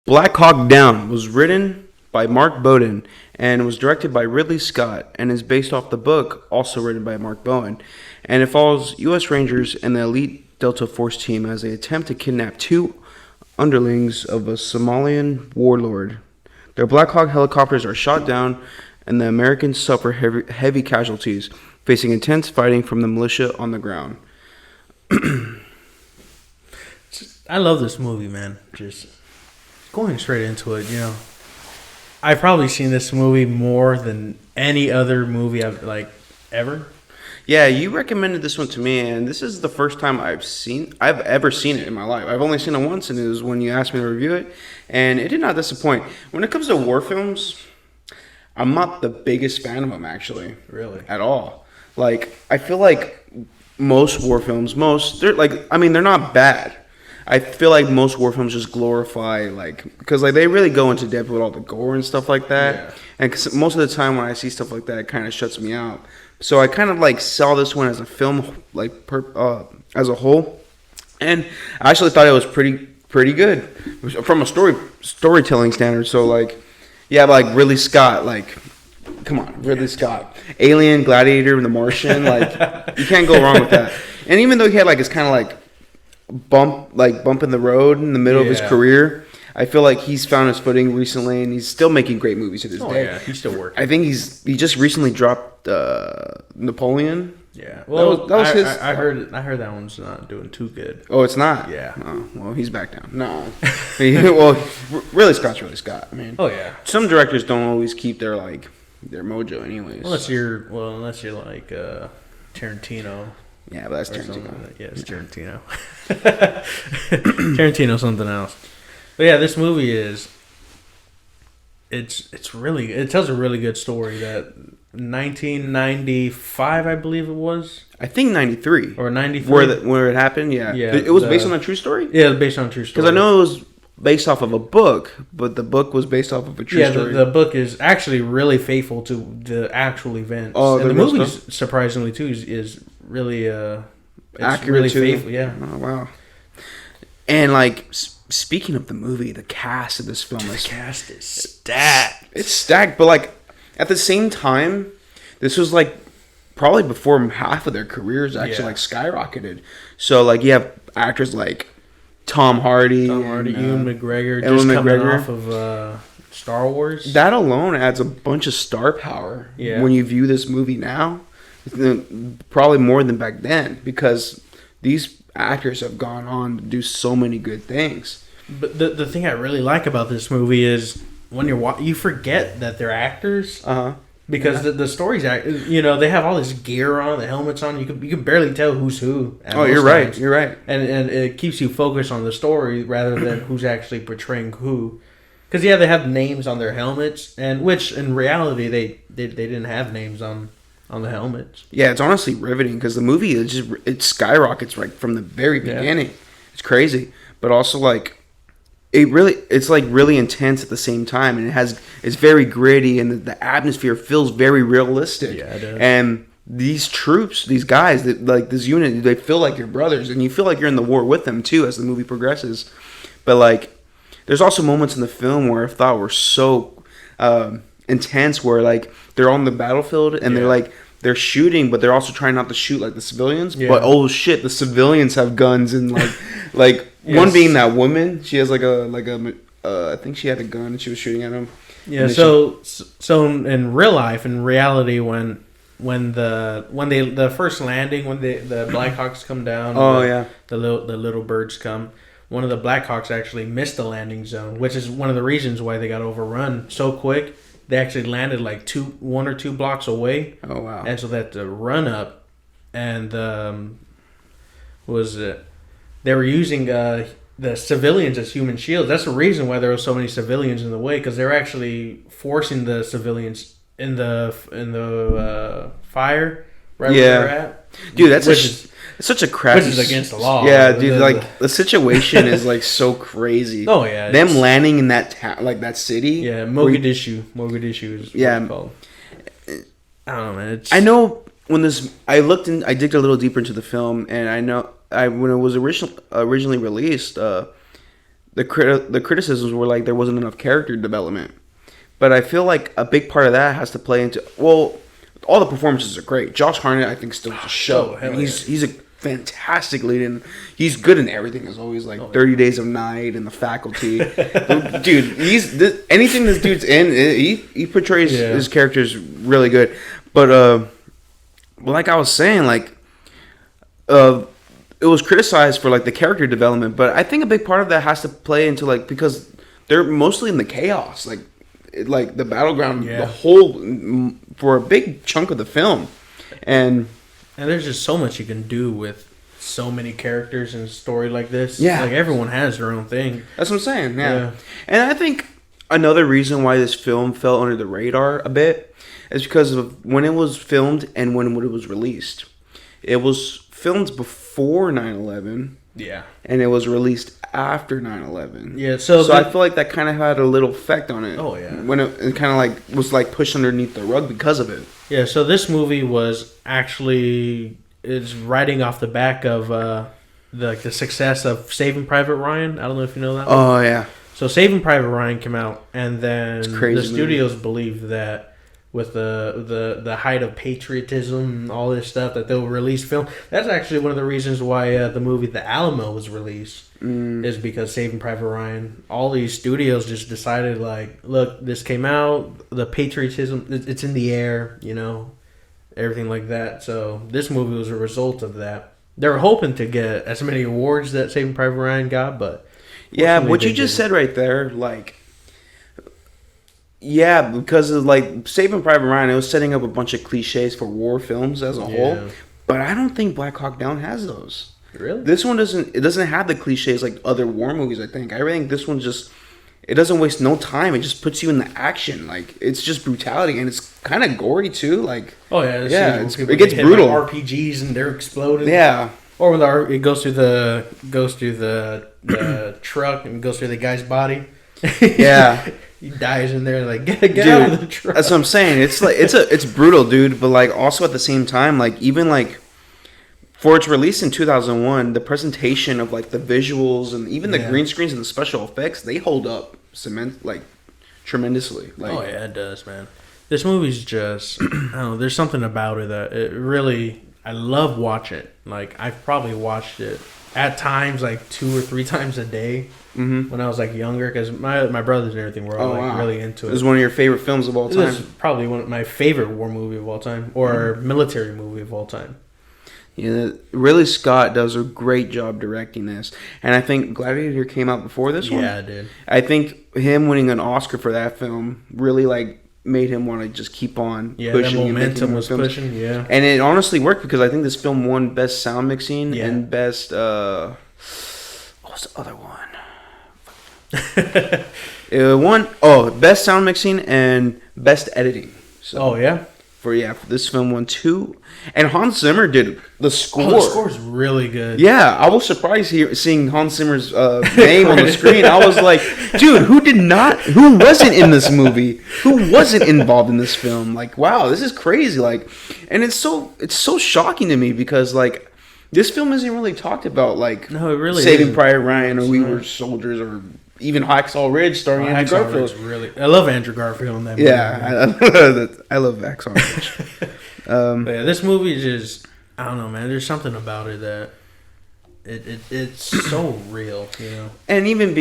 Black Hawk Down was written by Mark Bowden and was directed by Ridley Scott and is based off the book also written by Mark Bowen. And it follows U.S. Rangers and the elite Delta Force team as they attempt to kidnap two underlings of a Somalian warlord. Their Black Hawk helicopters are shot down and the Americans suffer heavy casualties, facing intense fighting from the militia on the ground. I love this movie, man. Just going straight into it, I've probably seen this movie more than any other movie I've ever. Yeah, you recommended this one to me, and this is the first time I've ever seen it in my life. I've only seen it once, and it was when you asked me to review it, and it did not disappoint. When it comes to war films, I'm not the biggest fan of them, actually. Really? At all. I feel like most war films, they're not bad. I feel like most war films just glorify, because they really go into depth with all the gore and stuff like that. Yeah. And cause most of the time when I see stuff like that, it kind of shuts me out. So I kind of saw this one as a film, as a whole. And I actually thought it was pretty good from a storytelling standard. So Ridley Scott, come on, Ridley Scott. Alien, Gladiator, The Martian, you can't go wrong with that. And even though he had his kind of bump in the road in the middle of his career, I feel like he's found his footing recently, and he's still making great movies to this day. Yeah, he's still working. I think he just recently dropped Napoleon. Yeah, well, that was his. I heard that one's not doing too good. Oh, it's not. Yeah. Oh, well, he's back down. No. Well, Ridley Scott. I mean. Oh yeah. Some directors don't always keep their mojo, anyways. Unless you're like Tarantino. Yeah, but that's Tarantino. Yeah, it's Tarantino. Tarantino's something else. But yeah, this movie it tells a really good story. That 1995, I believe it was. I think 93 or 93, where it happened. Yeah, yeah. It was based on a true story. Yeah, based on a true story. Because I know it was based off of a book, but the book was based off of a true story. Yeah, the book is actually really faithful to the actual events. Oh, and the movie, surprisingly too, is really accurate, really too. Faithful. Yeah. Oh wow. And speaking of the movie, the cast of this film the cast is stacked. It's stacked, but at the same time, this was probably before half of their careers actually skyrocketed. So you have actors like Tom Hardy, Ewan McGregor, coming off of Star Wars. That alone adds a bunch of star power. Yeah. When you view this movie now, probably more than back then, because these actors have gone on to do so many good things. But the thing I really like about this movie is when you forget that they're actors. Because the stories, they have all this gear on, the helmets on. You can barely tell who's who. Oh, you're right. You're right. And it keeps you focused on the story rather than who's actually portraying who. Because they have names on their helmets, and which in reality they didn't have names on the helmets. Yeah, it's honestly riveting because the movie it skyrockets from the very beginning. Yeah. It's crazy, but also it's really intense at the same time, and it's very gritty, and the atmosphere feels very realistic. Yeah, it does. And these troops, these guys, this unit, they feel like your brothers, and you feel like you're in the war with them too as the movie progresses. But there's also moments in the film where I thought were so intense, where they're on the battlefield and they're shooting, but they're also trying not to shoot the civilians. Yeah. But oh shit, the civilians have guns and yes. One being that woman, she has I think she had a gun and she was shooting at him. Yeah. So in real life, in reality, when the first landing, when the Blackhawks come down, the little birds come. One of the Blackhawks actually missed the landing zone, which is one of the reasons why they got overrun so quick. They actually landed 1 or 2 blocks away. Oh wow! And so that the run up and they were using the civilians as human shields. That's the reason why there were so many civilians in the way, because they're actually forcing the civilians in the fire right where they're at. Dude, it's such a crappy. Which is against the law. Yeah, dude. The situation is so crazy. Oh yeah. Them landing in that town, that city. Yeah, Mogadishu. Mogadishu is what it's called. I don't know, man. I know when I digged a little deeper into the film, and I know when it was originally released, the criticisms were like there wasn't enough character development. But I feel like a big part of that has to play into all the performances are great. Josh Hartnett, I think, still a show. I mean, he's a fantastic lead, and he's good in everything. As always, like 30 Days of Night and The Faculty. Dude, anything this dude's in, he portrays his characters really good. But like I was saying, like it was criticized for like the character development, but I think a big part of that has to play into like because they're mostly in the chaos, like the battleground, the whole for a big chunk of the film, and there's just so much you can do with so many characters in a story like this. Yeah, like everyone has their own thing. That's what I'm saying. Yeah, and I think another reason why this film fell under the radar a bit is because of when it was filmed and when it was released. It was filmed before 9/11. Yeah, and it was released after 9/11. Yeah, so I feel like that kind of had a little effect on it. Oh yeah, when it kind of like was like pushed underneath the rug because of it. Yeah, so this movie was actually is riding off the back of the success of Saving Private Ryan. I don't know if you know that. Oh yeah. So Saving Private Ryan came out, and then the studios movie. believed that with the height of patriotism and all this stuff that they'll release film. That's actually one of the reasons why the movie The Alamo was released is because Saving Private Ryan. All these studios just decided like, look, this came out, the patriotism, it's in the air, you know, everything like that. So this movie was a result of that. They were hoping to get as many awards that Saving Private Ryan got, but yeah, what you just said right there, like. Yeah, because of like Saving Private Ryan, it was setting up a bunch of cliches for war films as a whole. But I don't think Black Hawk Down has those. Really? This one doesn't. It doesn't have the cliches like other war movies. I think this one just. It doesn't waste no time. It just puts you in the action. Like it's just brutality, and it's kind of gory too. Like it gets brutal. RPGs and they're exploding. Yeah. Or when it goes through the truck and goes through the guy's body. Yeah. He dies in there like get out of the truck. That's what I'm saying. It's like it's brutal, dude. But like also at the same time, like even like for its release in 2001, the presentation of like the visuals and even the green screens and the special effects, they hold up tremendously. Like, oh yeah, it does, man. This movie's just I don't know. There's something about it that it really I love watching it. Like I've probably watched it at times like 2 or 3 times a day. Mm-hmm. When I was like younger, because my brothers and everything were all really into it. It was one of your favorite films of all time. It was probably one of my favorite war movie of all time, or military movie of all time. Yeah, Ridley Scott does a great job directing this, and I think Gladiator came out before this one. Yeah, it did. I think him winning an Oscar for that film really like made him want to just keep on pushing. Yeah, the momentum was pushing. Yeah, and it honestly worked because I think this film won Best Sound Mixing and Best. What was the other one? It won Best Sound Mixing and Best Editing. So for this film won 2, and Hans Zimmer did the score. The score's really good. Yeah, I was surprised seeing Hans Zimmer's name on the screen. I was like, dude, who wasn't in this movie? Who wasn't involved in this film? Like, wow, this is crazy. Like, and it's so shocking to me because like this film isn't really talked about. Like, no, it really Saving isn't. Private Ryan or We Were Soldiers or even Hacksaw Ridge starring Andrew Garfield. I love Andrew Garfield in that movie. Yeah, I love Hacksaw Ridge. But this movie is just, I don't know, man. There's something about it that it's so real, you know. And even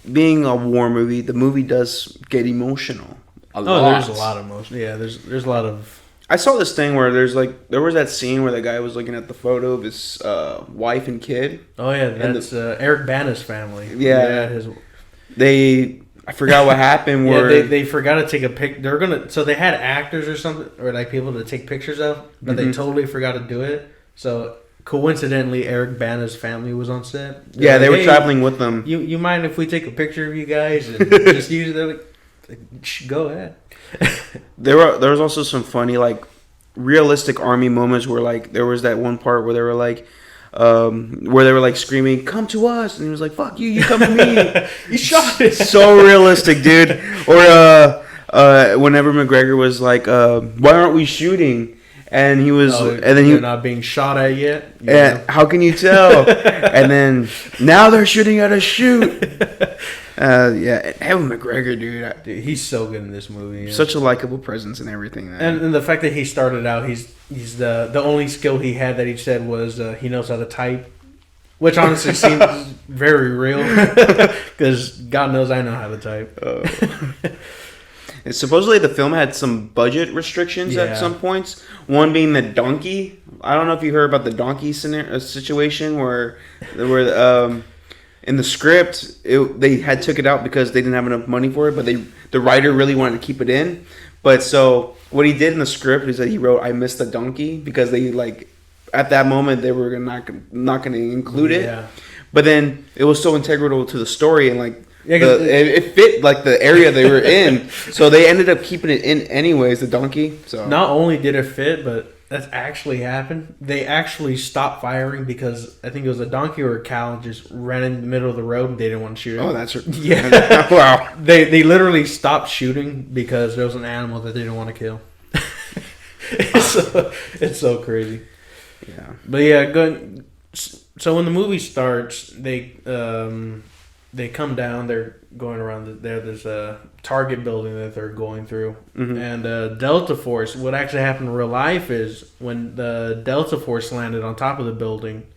being a war movie, the movie does get emotional. There's a lot of emotion. Yeah, there's a lot of. I saw this thing where there was that scene where the guy was looking at the photo of his wife and kid. Oh yeah, that's Eric Bana's family. Yeah, I forgot what happened. Where they forgot to take a pic. They had actors or something, or like people to take pictures of, but they totally forgot to do it. So coincidentally, Eric Bana's family was on set. They were traveling with them. You mind if we take a picture of you guys and just use it? Go ahead. There was also some funny like realistic army moments where like there was that one part where they were like screaming, "Come to us!" and he was like, "Fuck you, you come to me." You shot it. So realistic, dude. Or whenever McGregor was like, "Why aren't we shooting?" and he was, Oh, and then they're not being shot at yet. And how can you tell? And then now they're shooting at a chute. Yeah, Evan McGregor, Dude, he's so good in this movie. Yeah. Such a likable presence and everything. And the fact that he started out, he's the only skill he had that he said was he knows how to type, which honestly seems very real because God knows I know how to type. And supposedly the film had some budget restrictions at some points. One being the donkey. I don't know if you heard about the donkey situation where in the script they had took it out because they didn't have enough money for it, but the writer really wanted to keep it in. But so what he did in the script is that he wrote, "I missed the donkey," because they at that moment they were not going to include it. Yeah. But then it was so integral to the story and it fit the area they were in, so they ended up keeping it in anyways. The donkey. So not only did it fit, but that's actually happened. They actually stopped firing because I think it was a donkey or a cow just ran in the middle of the road and they didn't want to shoot it. Oh, that's yeah. Wow. They literally stopped shooting because there was an animal that they didn't want to kill. It's so crazy. Yeah. But yeah, good. So when the movie starts, they come down. They're going around there's a Target building that they're going through, and Delta Force. What actually happened in real life is when the Delta Force landed on top of the building,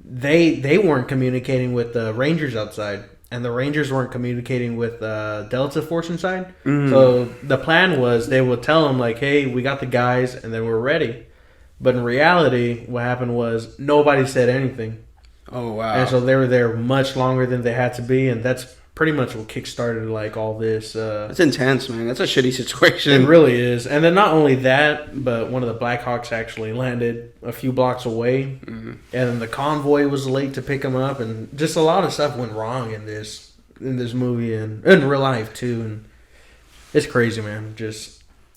they weren't communicating with the Rangers outside, and the Rangers weren't communicating with Delta Force inside. So the plan was they would tell them "Hey, we got the guys, and then we're ready." But in reality, what happened was nobody said anything. Oh, wow. And so they were there much longer than they had to be, and that's pretty much what kickstarted all this. That's intense, man. That's a shitty situation. It really is. And then not only that, but one of the Blackhawks actually landed a few blocks away, and then the convoy was late to pick them up, and just a lot of stuff went wrong in this movie and in real life too. And it's crazy, man.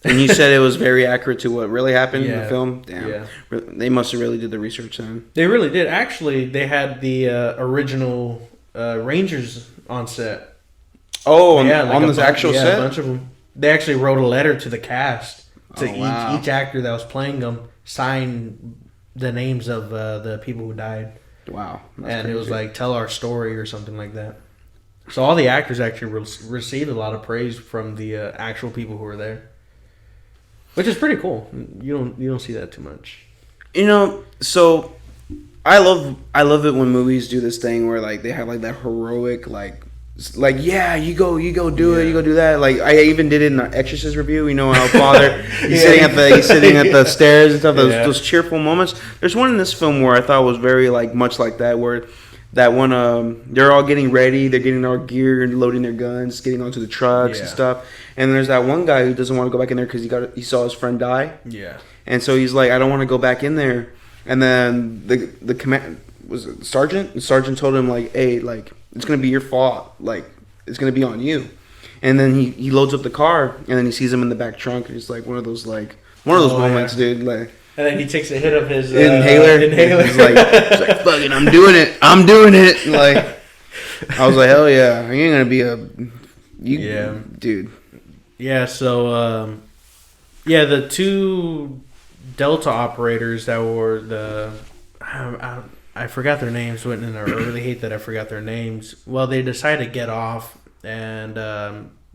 And you said it was very accurate to what really happened in the film? Damn. Yeah. They must have really did the research then. They really did. Actually, they had the original Rangers on set. Oh, on this actual set? A bunch of them. They actually wrote a letter to the cast. Each actor that was playing them signed the names of the people who died. Wow. And crazy. It was tell our story or something like that. So all the actors actually received a lot of praise from the actual people who were there. Which is pretty cool. You don't see that too much. So I love it when movies do this thing where they have that heroic yeah, you go do it, you go do that. I even did it in the Exorcist review. How Father he's sitting at the stairs and stuff. Those cheerful moments. There's one in this film where I thought was very much like that, where that one they're all getting ready, they're getting our gear and loading their guns, getting onto the trucks and stuff. And there's that one guy who doesn't want to go back in there because he saw his friend die. Yeah. And so he's like, I don't want to go back in there. And then the command was it Sergeant. The sergeant told him hey, it's gonna be your fault. It's gonna be on you. And then he loads up the car and then he sees him in the back trunk and it's one of those moments, dude. And then he takes a hit of his inhaler. He's like, fucking, I'm doing it. And I was like, hell yeah, you ain't gonna be dude. Yeah, so the two Delta operators that were I forgot their names, and I really hate that I forgot their names. Well, they decided to get off and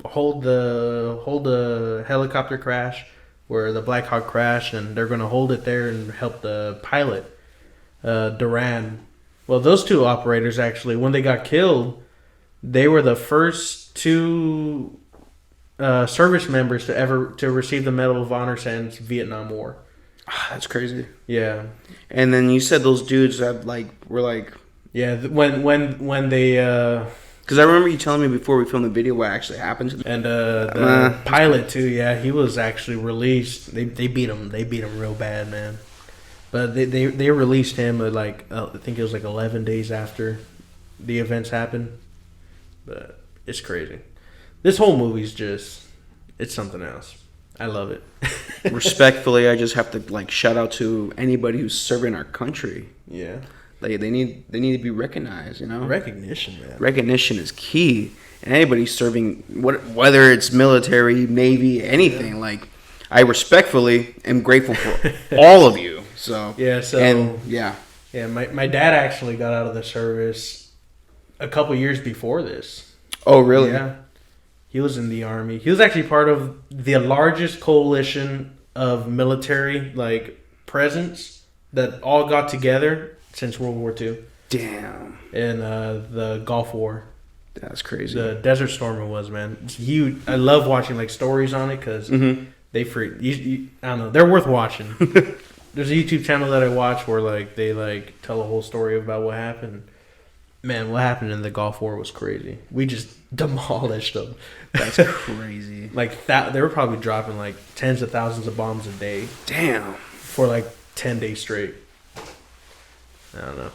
hold the helicopter crash where the Black Hawk crashed, and they're going to hold it there and help the pilot, Duran. Well, those two operators actually, when they got killed, they were the first two service members to receive the Medal of Honor since Vietnam War. That's crazy. Yeah. And then you said those dudes that were yeah, when they because I remember you telling me before we filmed the video what actually happened to them. And the pilot too, yeah, he was actually released. They beat him real bad, man. But they released him I think it was 11 days after the events happened. But it's crazy. This whole movie's it's something else. I love it. Respectfully, I just have to shout out to anybody who's serving our country. Yeah. They need to be recognized, Recognition, man. Recognition is key. And anybody serving, whether it's military, Navy, anything, I respectfully am grateful for all of you. So yeah, yeah. My dad actually got out of the service a couple years before this. Oh, really? Yeah, he was in the Army. He was actually part of the largest coalition of military presence that all got together since World War II. Damn. In the Gulf War. That's crazy. The Desert Storm it was, man. It's huge. I love watching stories on it because they I don't know. They're worth watching. There's a YouTube channel that I watch where they tell a whole story about what happened. Man, what happened in the Gulf War was crazy. We just demolished them. That's crazy. They were probably dropping tens of thousands of bombs a day. Damn. For 10 days straight. I don't know.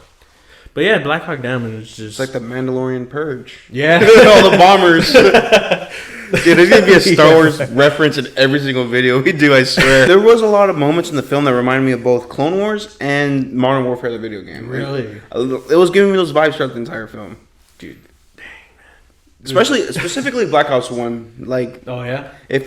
But yeah, Black Hawk Down is just... It's like the Mandalorian Purge. Yeah. All the bombers. Dude, there's going to be a Star Wars reference in every single video we do, I swear. There was a lot of moments in the film that reminded me of both Clone Wars and Modern Warfare, the video game. Really? It was giving me those vibes throughout the entire film. Dude, dang, man. Specifically Black Ops 1. Oh, yeah? It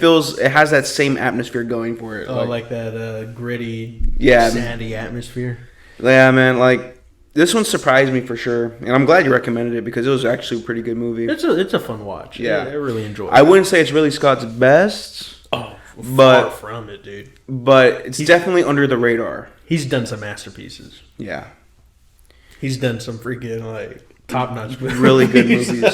has that same atmosphere going for it. Oh, that gritty, sandy atmosphere. Yeah, man, this one surprised me for sure, and I'm glad you recommended it because it was actually a pretty good movie. It's a fun watch. Yeah, I really enjoyed it. I wouldn't say it's really Scott's best. Oh, far from it, dude. But he's definitely under the radar. He's done some masterpieces. Yeah, he's done some freaking top-notch movies. Really good movies.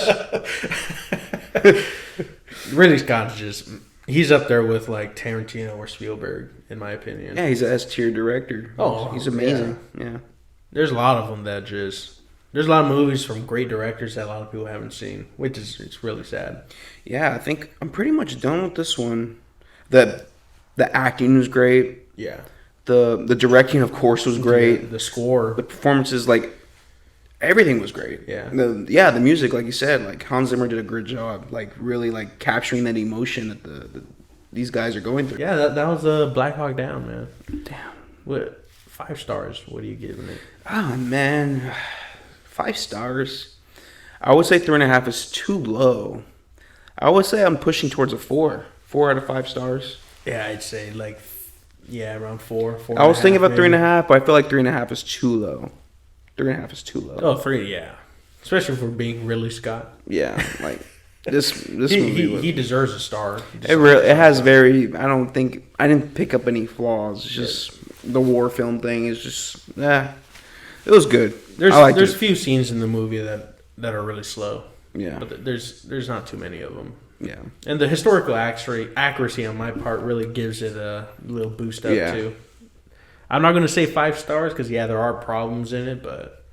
Really, Scott's he's up there with Tarantino or Spielberg, in my opinion. Yeah, he's an S-tier director. Oh, he's amazing. Yeah. There's a lot of them that there's a lot of movies from great directors that a lot of people haven't seen, which is it's really sad. Yeah, I think I'm pretty much done with this one. The acting was great. Yeah. The directing, of course, was great. The score, the performances, everything was great. Yeah. The music, like you said, Hans Zimmer did a great job, really capturing that emotion that these guys are going through. Yeah, that was Black Hawk Down, man. Damn. What 5 stars? What are you giving it? Oh man, 5 stars. I would say 3.5 is too low. I would say I'm pushing towards a 4. 4 out of 5 stars. Yeah, I'd say around 4. I was thinking about 3.5, but I feel like 3.5 is too low. 3.5 is too low. Oh, 3, yeah. Especially for being Ridley Scott. Yeah, this movie. He deserves a star. It has very. I didn't pick up any flaws. It's just the war film thing is just. It was good. There's few scenes in the movie that are really slow. Yeah, but there's not too many of them. Yeah, and the historical accuracy on my part really gives it a little boost up too. I'm not going to say 5 stars because there are problems in it, but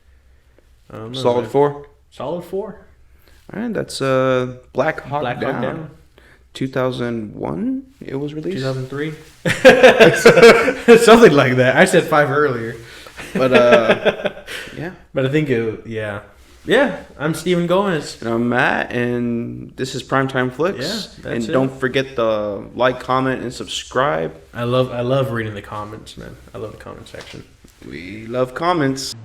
solid 4. Solid 4. All right, that's Black Hawk Down. 2001 it was released. 2003. Something like that. I said 5 earlier. But yeah. But I think yeah, I'm Steven Gomez. And I'm Matt, and this is Primetime Flicks. Yeah, and don't forget to comment, and subscribe. I love reading the comments, man. I love the comment section. We love comments.